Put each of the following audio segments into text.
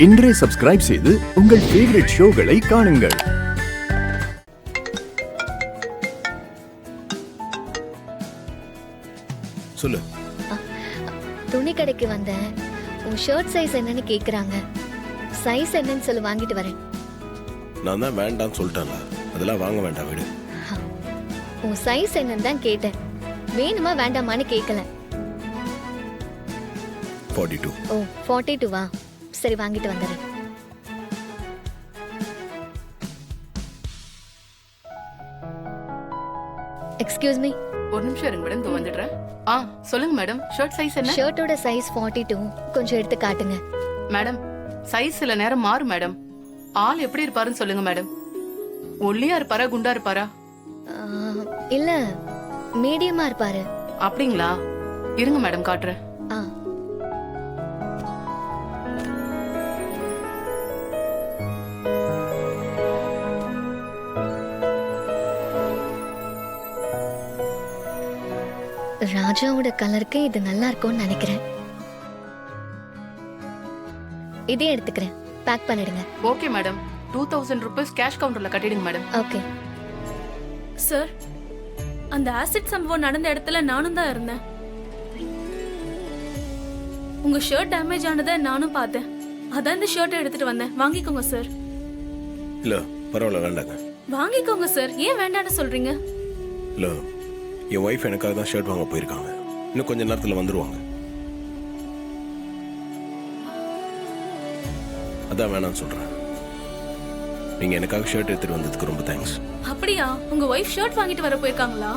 இன்றே சப்ஸ்கிரைப் செய்து உங்கள் ஃபேவரட் ஷோகளை காணுங்கள். சொல்லு. துணி கடைக்கு வந்தேன். உன் ஷர்ட் சைஸ் என்னன்னு கேக்குறாங்க. சைஸ் என்னன்னு சொல்லி வாங்கிட்டு வரேன். நான் தான் வேண்டாம்னு சொல்லிட்டேன்ல, அதெல்லாம் வாங்க வேண்டாம் விடு. உன் சைஸ் என்னன்னு தான் கேட்டேன். வேணுமா வேண்டாமான்னு கேட்கல. 42. ஓ 42 வா? சரி வாங்கிட்டு வந்துடுறேன். Excuse me. ஒரு நிமிஷம் இருங்க மேடம், இதோ வந்துடுறேன். சொல்லுங்க மேடம், ஷர்ட் சைஸ் என்ன? ஷர்ட்டோட சைஸ் 42. கொஞ்சம் எடுத்து காட்டுங்க. மேடம் சைஸ் சில நேரம் மாறும் மேடம். ஆள் எப்படி இருப்பாருன்னு சொல்லுங்க மேடம். ஒல்லியா இருப்பாரா குண்டா இருப்பாரா? இல்ல மீடியமா இருப்பாரு. அப்படிங்களா? இருங்க மேடம் காட்டுறேன். ஆ ராஜாவோட கலருக்கு இது நல்லா இருக்கும்னு நினைக்கிறேன். இதே எடுத்துக்கிறேன். பேக் பண்ணிடுங்க. Okay madam. 2000 rupees கேஷ் கவுண்டர்ல கட்டிடுங்க மேடம். ஓகே சார், அந்த ஆசிட் சம்பவம் நடந்த இடத்துல நானும் தான் இருந்தேன். உங்க ஷர்ட் டேமேஜ் ஆனதை நானும் பார்த்தேன். அதான் இந்த ஷர்ட்டை எடுத்துட்டு வந்தேன். வாங்கிக்கோங்க சார். இல்ல பரவாயில்ல, வேண்டாங்க. வாங்கிக்கோங்க சார். ஏன் வேண்டாம்னு சொல்றீங்க? இல்ல, என் ஒய்ஃப் எனக்காக தான் ஷர்ட் வாங்க போயிருக்காங்க. இன்னும் கொஞ்ச நேரத்தில் வந்துருவாங்க. அதான் வேணாம்னு சொல்றேன். நீங்க எனக்காக ஷர்ட் எடுத்துட்டு வந்ததுக்கு ரொம்ப தேங்க்ஸ். அப்படியா? உங்க ஒய்ஃப் ஷர்ட் வாங்கிட்டு வர போயிருக்காங்களா?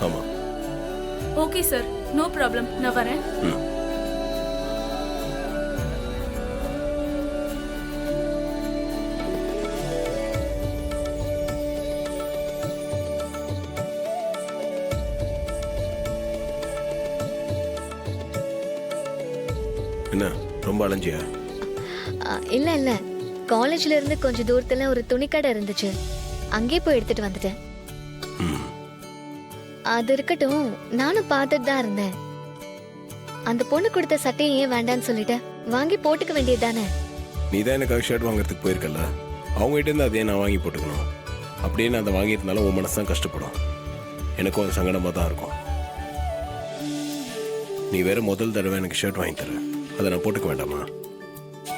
ஆமா. Okay sir, no problem. நான் வரேன். என்ன ரொம்ப அலைஞ்சியா? இல்ல இல்ல, காலேஜ்ல இருந்து கொஞ்சம் தூரத்துல ஒரு துணிக்கடை இருந்துச்சு. அங்கே போய் எடுத்துட்டு வந்துட்டேன். அது இருக்கட்டும், நானும் பார்த்துட்டு தான் இருந்தேன். அந்த பொண்ணு கொடுத்த சட்டையை ஏன் வேண்டான்னு சொல்லிட்டேன். வாங்கி போட்டுக்க வேண்டியதுதானே? நீ தான் எனக்காக ஷர்ட் வாங்குறதுக்கு போயிருக்கல, அவங்ககிட்ட இருந்து அதே நான் வாங்கி போட்டுக்கணும். அப்படியே நான் அதை வாங்கியிருந்தாலும் உன் மனசு தான் கஷ்டப்படும். எனக்கும் அது சங்கடமாக தான் இருக்கும். நீ வேற முதல் தடவை எனக்கு ஷர்ட் வாங்கி தர, அதை நான் போட்டுக்க வேண்டாமா?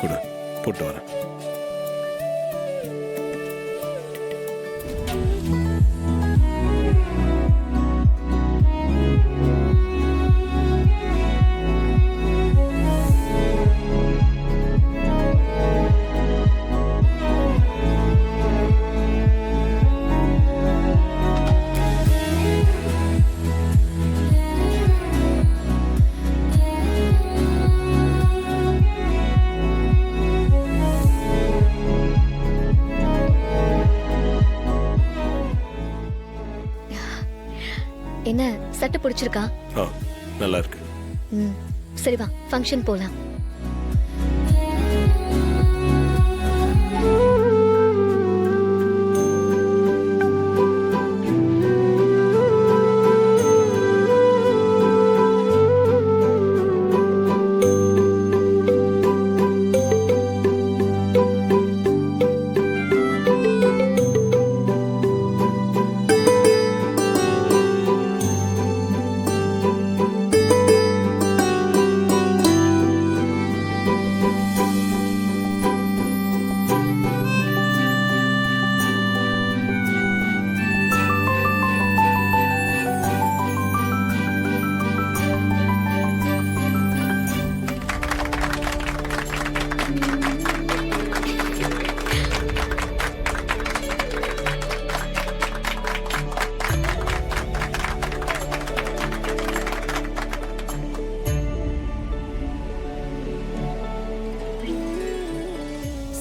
கொடு, போட்டு வரேன். என்ன சட்டை பிடிச்சிருக்கா? நல்லா இருக்கு. சரி வா, ஃபங்க்ஷன் போலாம்.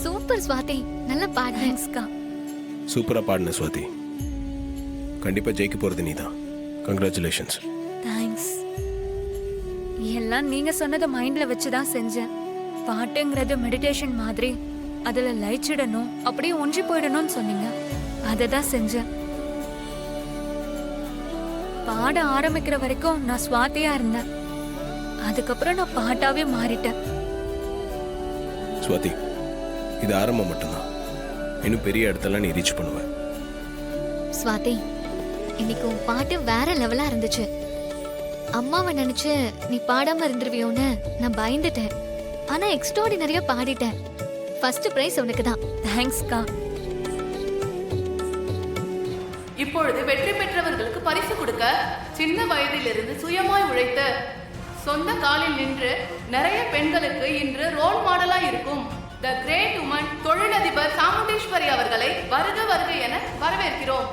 சூப்பர் ஸ்வாதி, நல்ல பாடுறேன்ஸ்கா. சூப்பரா பாடின ஸ்வாதி. கண்டிப்பா ஜெயிக்க போறது நீதான். கங்க்ராச்சுலேஷன்ஸ். தேங்க்ஸ். எல்லாம் நீங்க சொன்னதை மைண்ட்ல வச்சு தான் செஞ்சேன். பாட்டுங்கிறது மெடிடேஷன் மாதிரி, அதுல லயிச்சிடணும், அப்படியே ஒன்றி போயிடணும்னு சொன்னீங்க. அதை தான் செஞ்சேன். பாட ஆரம்பிக்கிற வரைக்கும் நான் ஸ்வாதியா இருந்தேன். அதுக்கப்புறம் நான் பாட்டாவே மாறிட்டேன். ஸ்வாதி, இது ஆரம்பம் மட்டும்தான். இன்னும் பெரிய இடத்தெல்லாம் நீ ரீச் பண்ணுவ. ஸ்வாதி, இன்னைக்கு உன் பாட்டு வேற லெவலா இருந்துச்சு. அம்மாவை நினைச்சு நீ பாடாம இருந்துருவியோன்னு நான் பயந்துட்டேன். ஆனா எக்ஸ்ட்ராடினரியா பாடிட்டேன். ஃபர்ஸ்ட் பிரைஸ் உனக்கு தான். தேங்க்ஸ்க்கா. இப்பொழுது வெற்றி பெற்றவர்களுக்கு பரிசு கொடுக்க சின்ன வயதிலிருந்து சுயமாய் உழைத்த சொந்த காலில் நின்று நிறைய பெண்களுக்கு இன்று ரோல் மாடலா இருக்கும் த கிரேட் உமன் தொழிலதிபர் சாமுண்டீஸ்வரி அவர்களை வருக வருக என வரவேற்கிறோம்.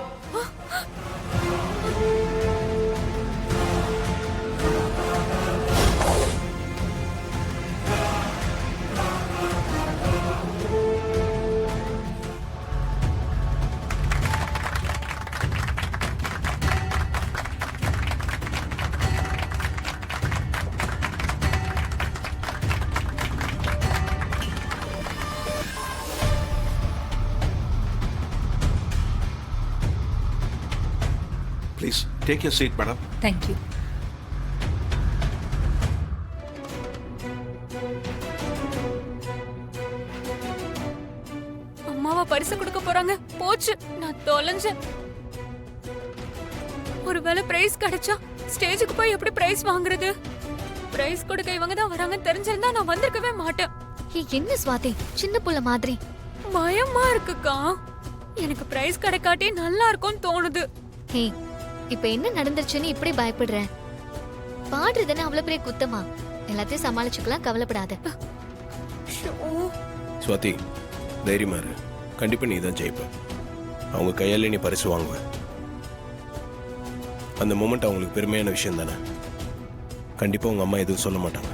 Please take your seat, madam. Thank you. அம்மாவா பரிசு கொடுக்க போறாங்க. போச்சு, நான் தொலைஞ்சேன். ஒருவேளை பிரைஸ் கிடைச்சா ஸ்டேஜுக்கு போய் எப்படி பிரைஸ் வாங்குறது? பிரைஸ் கொடுக்க இவங்க தான் வராங்கன்னு தெரிஞ்சிருந்தா நான் வந்திருக்கவே மாட்டேன். ஏய், என்ன ஸ்வாதி, சின்ன புள்ள மாதிரி. பயமா இருக்குக்கா. எனக்கு பிரைஸ் கிடைக்காட்டி நல்லா இருக்கும்னு தோணுது. ஹே, இப்ப என்ன நடந்துருச்சுன்னு இப்படி பயப்படுற? பாடுறதுன்னு அவ்வளவு பெரிய குத்தமா? எல்லாத்தையும் சமாளிச்சுக்கலாம், கவலைப்படாத. ஸ்வாதி, தைரியமா இரு. கண்டிப்பா நீ தான் ஜெயிப்ப. அவங்க கையாலே நீ பரிசு வாங்குவ. அந்த மொமெண்ட் அவங்களுக்கு பெருமையான விஷயம் தானே. கண்டிப்பா உங்க அம்மா எதுவும் சொல்ல மாட்டாங்க.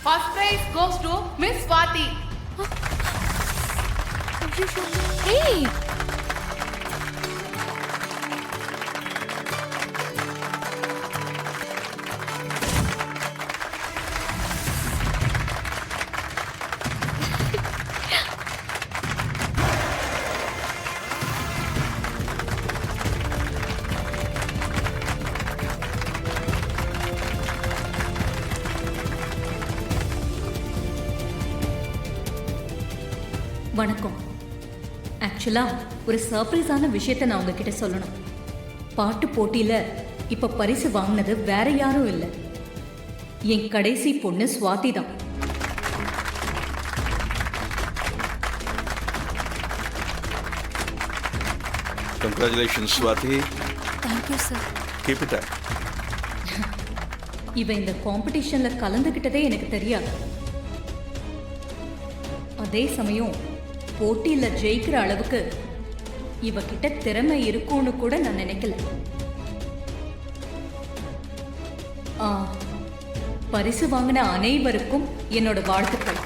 First prize goes to Miss Swati. ஏய், வணக்கம். ஆக்சுவலாக ஒரு சர்ப்ரைஸான விஷயத்தை நான் உங்ககிட்ட சொல்லணும். பாட்டு போட்டியில் இப்போ பரிசு வாங்கினது வேற யாரும் இல்லை, என் கடைசி பொண்ணு ஸ்வாதி தான். Congratulations, Swati. Thank you sir. Keep it up. இவ இந்த காம்படிஷனில் கலந்துக்கிட்டதே எனக்கு தெரியாது. அதே சமயம் போட்டியில் ஜெயிக்கிற அளவுக்கு இவகிட்ட திறமை இருக்கும்னு கூட நான் நினைக்கல. பரிசு வாங்கின அனைவருக்கும் என்னோட வாழ்த்துக்கள்.